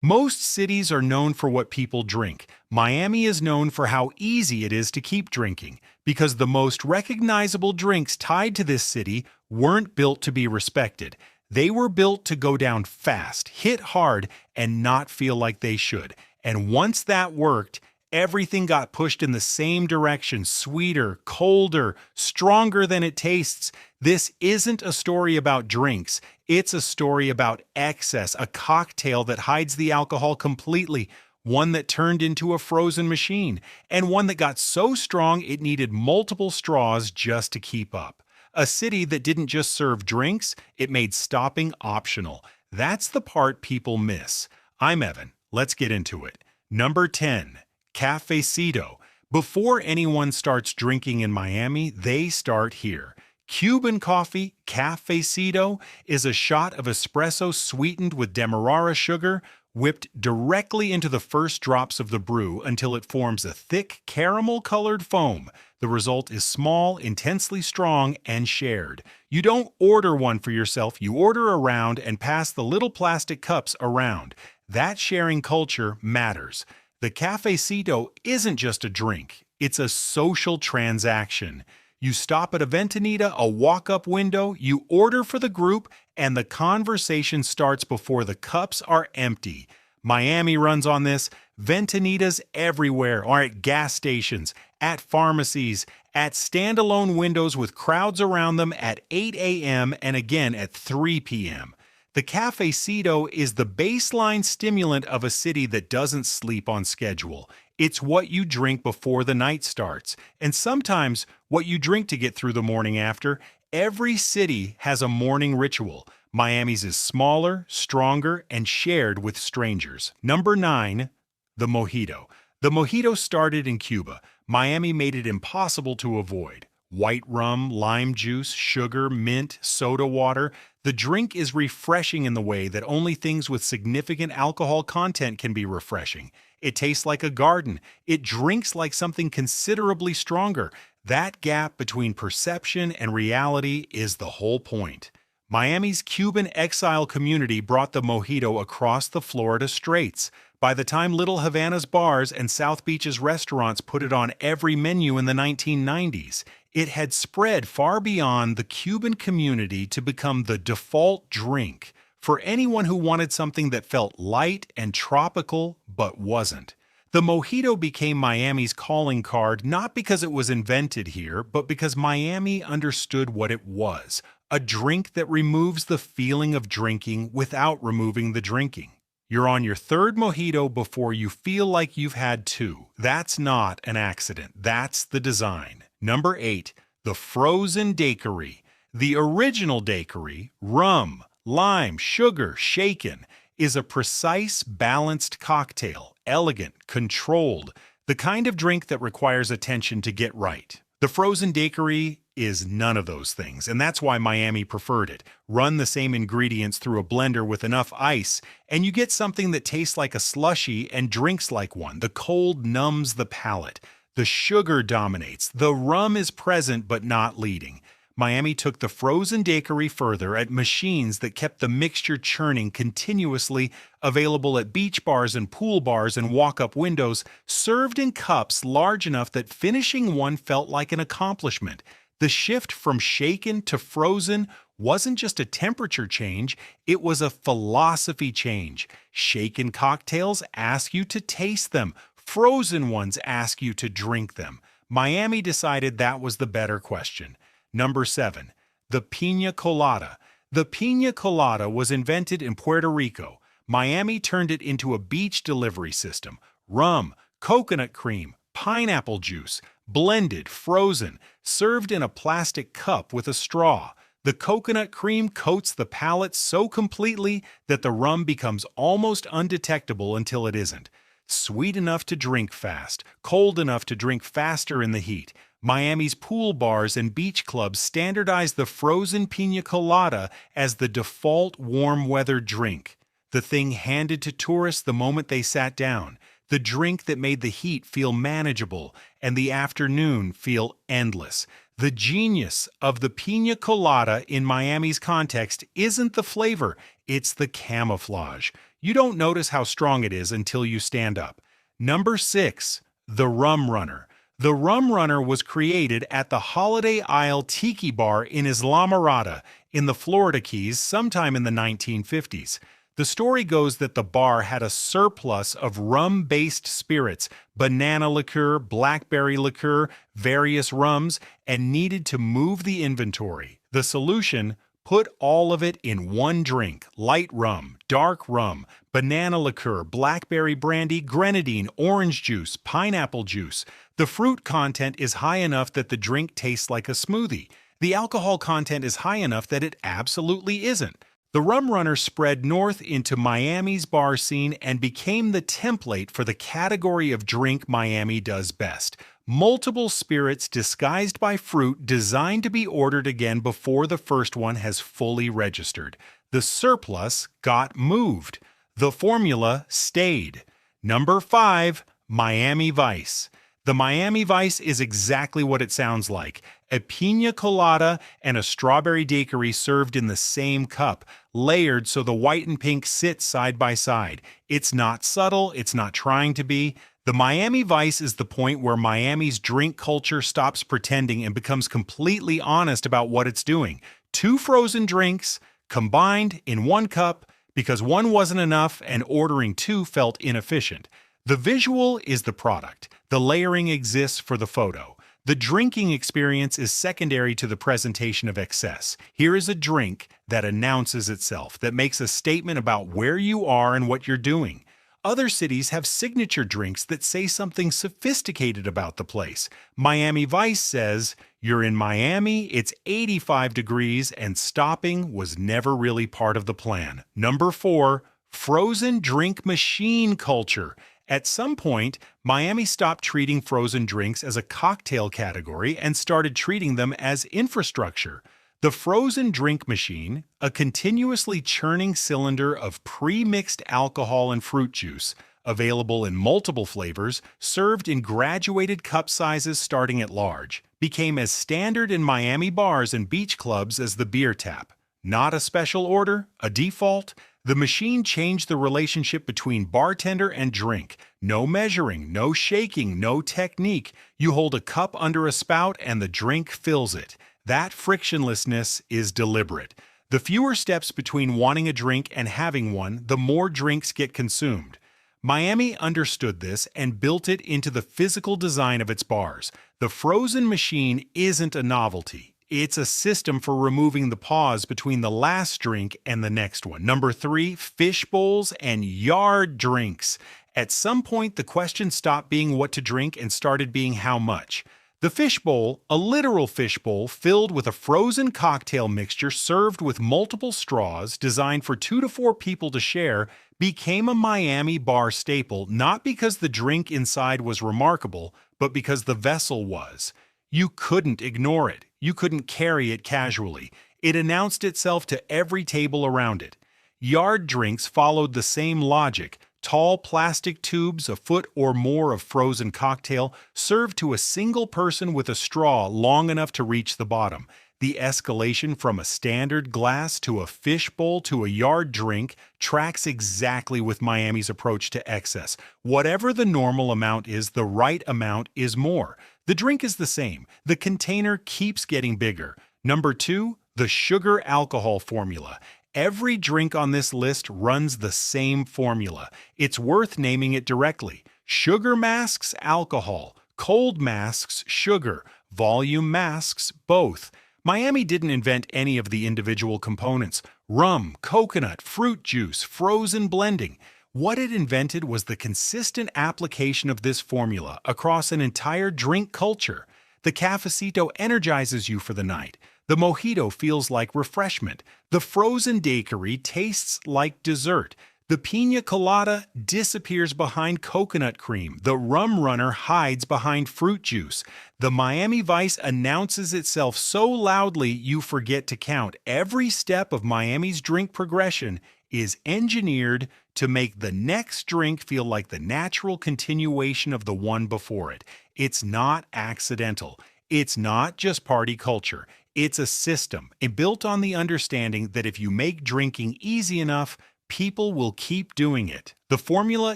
Most cities are known for what people drink. Miami is known for how easy it is to keep drinking, because the most recognizable drinks tied to this city weren't built to be respected. They were built to go down fast, hit hard, and not feel like they should. And once that worked, everything got pushed in the same direction, sweeter, colder, stronger than it tastes. This isn't a story about drinks. It's a story about excess, a cocktail that hides the alcohol completely, one that turned into a frozen machine, and one that got so strong it needed multiple straws just to keep up. A city that didn't just serve drinks, it made stopping optional. That's the part people miss. I'm Evan. Let's get into it. Number 10. Cafecito. Before anyone starts drinking in Miami, they start here. Cuban coffee, cafecito, is a shot of espresso sweetened with demerara sugar, whipped directly into the first drops of the brew until it forms a thick caramel-colored foam. The result is small, intensely strong, and shared. You don't order one for yourself, you order around and pass the little plastic cups around. That sharing culture matters. The cafecito isn't just a drink, it's a social transaction. You stop at a ventanita, a walk-up window, you order for the group, and the conversation starts before the cups are empty. Miami runs on this. Ventanitas everywhere, or at gas stations, at pharmacies, at standalone windows with crowds around them at 8 a.m. and again at 3 p.m. The cafecito is the baseline stimulant of a city that doesn't sleep on schedule. It's what you drink before the night starts, and sometimes what you drink to get through the morning after. Every city has a morning ritual. Miami's is smaller, stronger, and shared with strangers. Number 9. The mojito. The mojito started in Cuba. Miami made it impossible to avoid. White rum, lime juice, sugar, mint, soda water. The drink is refreshing in the way that only things with significant alcohol content can be refreshing. It tastes like a garden. It drinks like something considerably stronger. That gap between perception and reality is the whole point. Miami's Cuban exile community brought the mojito across the Florida Straits. By the time Little Havana's bars and South Beach's restaurants put it on every menu in the 1990s, it had spread far beyond the Cuban community to become the default drink for anyone who wanted something that felt light and tropical but wasn't. The mojito became Miami's calling card not because it was invented here, but because Miami understood what it was: a drink that removes the feeling of drinking without removing the drinking. You're on your third mojito before you feel like you've had two. That's not an accident. That's the design. Number 8. The frozen Daiquiri. The original Daiquiri, rum, lime, sugar, shaken, is a precise, balanced cocktail, elegant, controlled, the kind of drink that requires attention to get right. The frozen Daiquiri is none of those things, and that's why Miami preferred it. Run the same ingredients through a blender with enough ice, and you get something that tastes like a slushie and drinks like one. The cold numbs the palate. The sugar dominates. The rum is present but not leading. Miami took the frozen Daiquiri further at machines that kept the mixture churning continuously, available at beach bars and pool bars and walk-up windows, served in cups large enough that finishing one felt like an accomplishment. The shift from shaken to frozen wasn't just a temperature change, it was a philosophy change. Shaken cocktails ask you to taste them. Frozen ones ask you to drink them. Miami decided that was the better question. Number 7. The Piña Colada. The Piña Colada was invented in Puerto Rico. Miami turned it into a beach delivery system. Rum, coconut cream, pineapple juice, blended, frozen, served in a plastic cup with a straw. The coconut cream coats the palate so completely that the rum becomes almost undetectable until it isn't. Sweet enough to drink fast, cold enough to drink faster in the heat. Miami's pool bars and beach clubs standardized the frozen piña colada as the default warm weather drink. The thing handed to tourists the moment they sat down. The drink that made the heat feel manageable and the afternoon feel endless. The genius of the piña colada in Miami's context isn't the flavor, it's the camouflage. You don't notice how strong it is until you stand up. Number 6. The Rum Runner. The Rum Runner was created at the Holiday Isle Tiki Bar in Islamorada in the Florida Keys sometime in the 1950s. The story goes that the bar had a surplus of rum-based spirits, banana liqueur, blackberry liqueur, various rums, and needed to move the inventory. The solution? Put all of it in one drink: light rum, dark rum, banana liqueur, blackberry brandy, grenadine, orange juice, pineapple juice. The fruit content is high enough that the drink tastes like a smoothie. The alcohol content is high enough that it absolutely isn't. The Rum Runner spread north into Miami's bar scene and became the template for the category of drink Miami does best: multiple spirits disguised by fruit, designed to be ordered again before the first one has fully registered. The surplus got moved. The formula stayed. Number 5. Miami Vice. The Miami Vice is exactly what it sounds like: a piña colada and a strawberry daiquiri served in the same cup, layered so the white and pink sit side by side. It's not subtle, it's not trying to be. The Miami Vice is the point where Miami's drink culture stops pretending and becomes completely honest about what it's doing. 2 frozen drinks combined in one cup because one wasn't enough and ordering 2 felt inefficient. The visual is the product. The layering exists for the photo. The drinking experience is secondary to the presentation of excess. Here is a drink that announces itself, that makes a statement about where you are and what you're doing. Other cities have signature drinks that say something sophisticated about the place. Miami Vice says, "You're in Miami, it's 85 degrees, and stopping was never really part of the plan." Number 4. Frozen drink machine culture. At some point, Miami stopped treating frozen drinks as a cocktail category and started treating them as infrastructure. The frozen drink machine, a continuously churning cylinder of pre-mixed alcohol and fruit juice, available in multiple flavors, served in graduated cup sizes starting at large, became as standard in Miami bars and beach clubs as the beer tap. Not a special order, a default. The machine changed the relationship between bartender and drink. No measuring, no shaking, no technique. You hold a cup under a spout and the drink fills it. That frictionlessness is deliberate. The fewer steps between wanting a drink and having one, the more drinks get consumed. Miami understood this and built it into the physical design of its bars. The frozen machine isn't a novelty. It's a system for removing the pause between the last drink and the next one. Number 3, Fishbowls and yard drinks. At some point, the question stopped being what to drink and started being how much. The fishbowl, a literal fishbowl filled with a frozen cocktail mixture served with multiple straws designed for 2 to 4 people to share, became a Miami bar staple, not because the drink inside was remarkable, but because the vessel was. You couldn't ignore it. You couldn't carry it casually. It announced itself to every table around it. Yard drinks followed the same logic. Tall plastic tubes, a foot or more of frozen cocktail, served to a single person with a straw long enough to reach the bottom. The escalation from a standard glass to a fishbowl to a yard drink tracks exactly with Miami's approach to excess. Whatever the normal amount is, the right amount is more. The drink is the same. The container keeps getting bigger. Number 2, the sugar alcohol formula. Every drink on this list runs the same formula. It's worth naming it directly. Sugar masks alcohol, cold masks sugar, volume masks both. Miami didn't invent any of the individual components: rum, coconut, fruit juice, frozen blending. What it invented was the consistent application of this formula across an entire drink culture. The Cafecito energizes you for the night. The Mojito feels like refreshment. The frozen Daiquiri tastes like dessert. The Piña Colada disappears behind coconut cream. The Rum Runner hides behind fruit juice. The Miami Vice announces itself so loudly you forget to count. Every step of Miami's drink progression is engineered to make the next drink feel like the natural continuation of the one before it. It's not accidental. It's not just party culture. It's a system built on the understanding that if you make drinking easy enough, people will keep doing it. The formula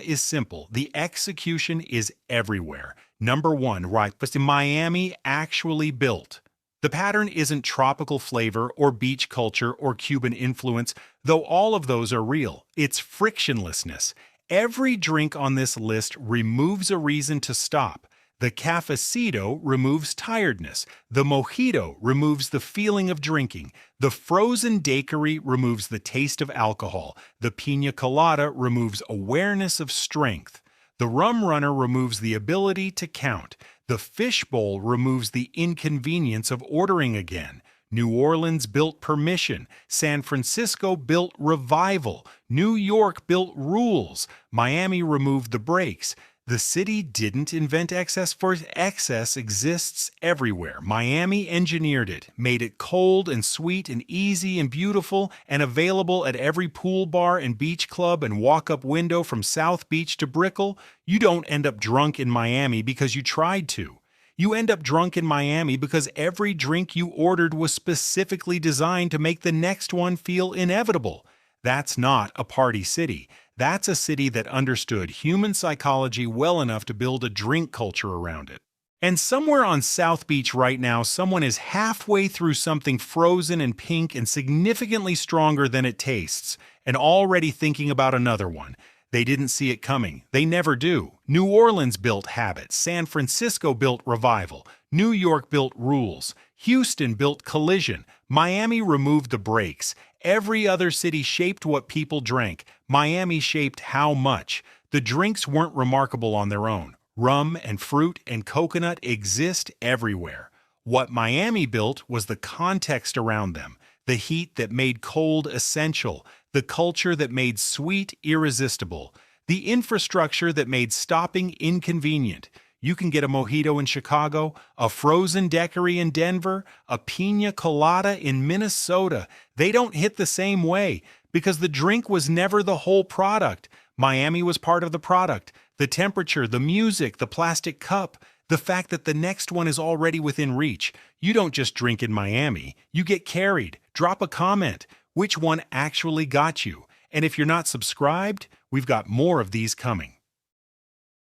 is simple. The execution is everywhere. Number one, right, but in Miami actually built. The pattern isn't tropical flavor or beach culture or Cuban influence, though all of those are real. It's frictionlessness. Every drink on this list removes a reason to stop. The Cafecito removes tiredness. The Mojito removes the feeling of drinking. The frozen Daiquiri removes the taste of alcohol. The Piña Colada removes awareness of strength. The Rum Runner removes the ability to count. The Fishbowl removes the inconvenience of ordering again. New Orleans built permission. San Francisco built revival. New York built rules. Miami removed the brakes. The city didn't invent excess, for excess exists everywhere. Miami engineered it, made it cold and sweet and easy and beautiful and available at every pool bar and beach club and walk-up window from South Beach to Brickell. You don't end up drunk in Miami because you tried to. You end up drunk in Miami because every drink you ordered was specifically designed to make the next one feel inevitable. That's not a party city. That's a city that understood human psychology well enough to build a drink culture around it. And somewhere on South Beach right now, someone is halfway through something frozen and pink and significantly stronger than it tastes, and already thinking about another one. They didn't see it coming. They never do. New Orleans built habits. San Francisco built revival. New York built rules. Houston built collision. Miami removed the brakes. Every other city shaped what people drank. Miami shaped how much. The drinks weren't remarkable on their own. Rum and fruit and coconut exist everywhere. What Miami built was the context around them, the heat that made cold essential, the culture that made sweet irresistible, the infrastructure that made stopping inconvenient. You can get a mojito in Chicago, a frozen Daiquiri in Denver, a Piña Colada in Minnesota. They don't hit the same way because the drink was never the whole product. Miami was part of the product. The temperature, the music, the plastic cup, the fact that the next one is already within reach. You don't just drink in Miami. You get carried. Drop a comment. Which one actually got you? And if you're not subscribed, we've got more of these coming.